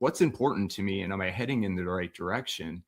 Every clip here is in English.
what's important to me and am I heading in the right direction?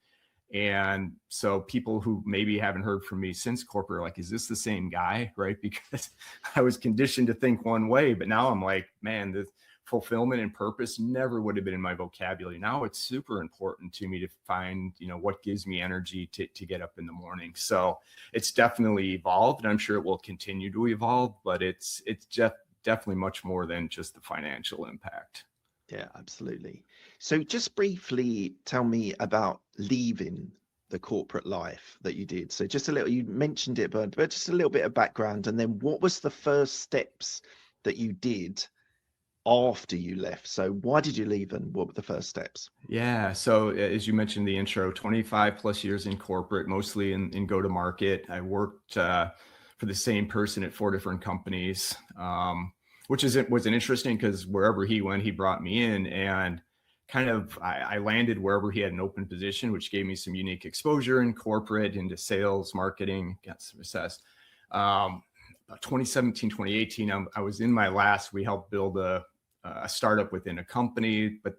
And so people who maybe haven't heard from me since corporate are like, is this the same guy? Right? Because I was conditioned to think one way, but now I'm like, man, the fulfillment and purpose never would have been in my vocabulary. Now it's super important to me to find, what gives me energy to get up in the morning. So it's definitely evolved, and I'm sure it will continue to evolve, but it's just definitely much more than just the financial impact. Yeah, absolutely. So just briefly tell me about leaving the corporate life that you did. So just a little, you mentioned it, but just a little bit of background. And then what was the first steps that you did after you left? So why did you leave and what were the first steps? Yeah. So as you mentioned in the intro, 25 plus years in corporate, mostly in go to market. I worked for the same person at 4 different companies, which was an interesting because wherever he went, he brought me in, and kind of I landed wherever he had an open position, which gave me some unique exposure in corporate into sales, marketing, got some success. About 2017, 2018, I was in my last, we helped build a startup within a company, but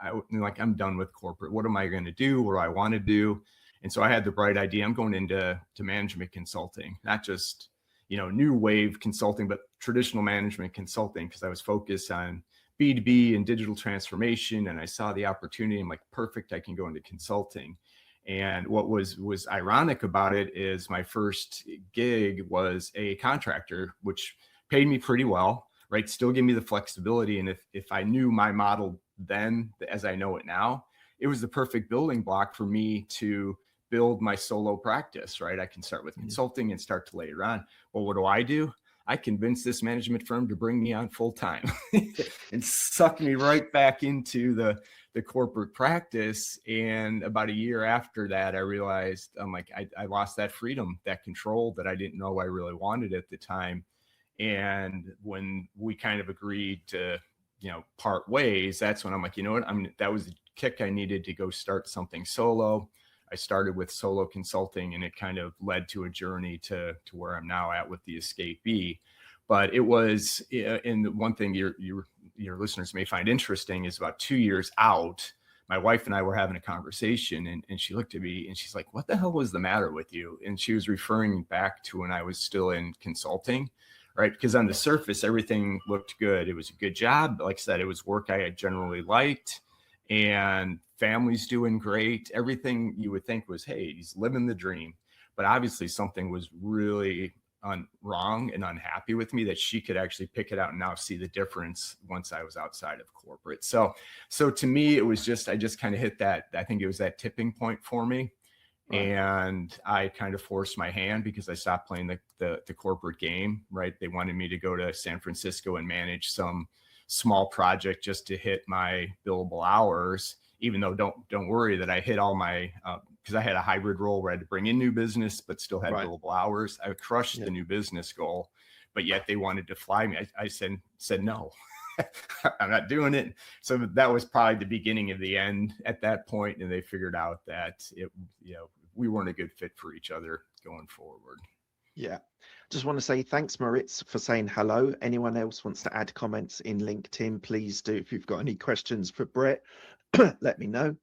I'm done with corporate. What am I going to do? What do I want to do? And so I had the bright idea. I'm going into management consulting, not just, new wave consulting, but traditional management consulting, because I was focused on B2B and digital transformation. And I saw the opportunity. I'm like, perfect, I can go into consulting. And what was ironic about it is my first gig was a contractor, which paid me pretty well, right? Still give me the flexibility. And if I knew my model then as I know it now, it was the perfect building block for me to build my solo practice, right? I can start with consulting and start to layer on. Well, what do? I convinced this management firm to bring me on full time and suck me right back into the corporate practice. And about a year after that, I realized I'm like, I lost that freedom, that control that I didn't know I really wanted at the time. And when we kind of agreed to, part ways, that's when I'm like, you know what, that was the kick I needed to go start something solo. I started with solo consulting, and it kind of led to a journey to where I'm now at with the Escapee. But it was, and one thing your listeners may find interesting is about 2 years out, my wife and I were having a conversation, and she looked at me and she's like, what the hell was the matter with you? And she was referring back to when I was still in consulting, right? Because on the surface, everything looked good. It was a good job. Like I said, it was work I had generally liked, and family's doing great. Everything you would think was, hey, he's living the dream. But obviously something was really wrong and unhappy with me, that she could actually pick it out and now see the difference once I was outside of corporate. So to me, it was just, I just kind of hit that, I think it was that tipping point for me. Right. And I kind of forced my hand because I stopped playing the corporate game, right? They wanted me to go to San Francisco and manage some small project just to hit my billable hours, even though don't worry that I hit all my, because I had a hybrid role where I had to bring in new business, but still had billable hours. I crushed the new business goal, but yet they wanted to fly me. I said no, I'm not doing it. So that was probably the beginning of the end at that point. And they figured out that we weren't a good fit for each other going forward. Yeah. Just want to say thanks, Moritz, for saying hello. Anyone else wants to add comments in LinkedIn, please do. If you've got any questions for Brett, let me know.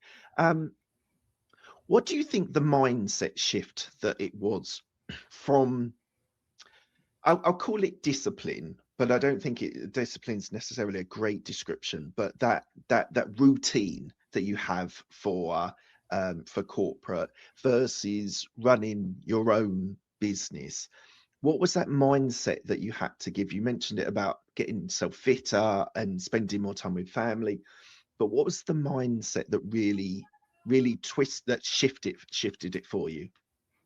What do you think the mindset shift that it was from, I'll call it discipline, but I don't think discipline is necessarily a great description, but that routine that you have for corporate versus running your own business. What was that mindset that you had to give? You mentioned it about getting yourself fitter and spending more time with family, but what was the mindset that really shifted it for you?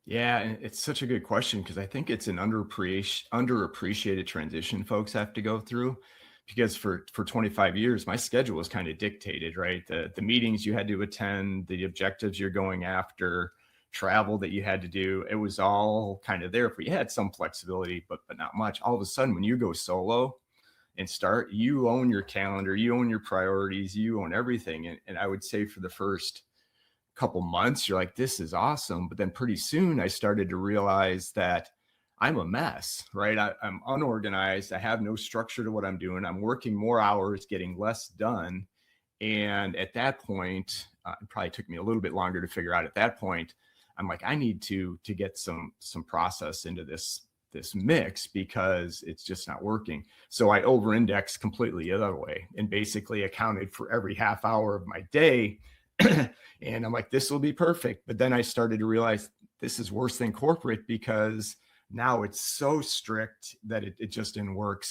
Yeah, and it's such a good question because I think it's an underappreciated transition folks have to go through, because for 25 years, my schedule was kind of dictated, right? The meetings you had to attend, the objectives you're going after, travel that you had to do, it was all kind of there. If we had some flexibility, but not much. All of a sudden, when you go solo and start, you own your calendar, you own your priorities, you own everything. And I would say for the first couple months, you're like, this is awesome. But then pretty soon I started to realize that I'm a mess, right? I'm unorganized. I have no structure to what I'm doing. I'm working more hours, getting less done. And at that point, it probably took me a little bit longer to figure out. At that point, I'm like, I need to get some process into this mix because it's just not working. So I over-indexed completely the other way and basically accounted for every half hour of my day. And I'm like, this will be perfect. But then I started to realize this is worse than corporate because now it's so strict that it just didn't work.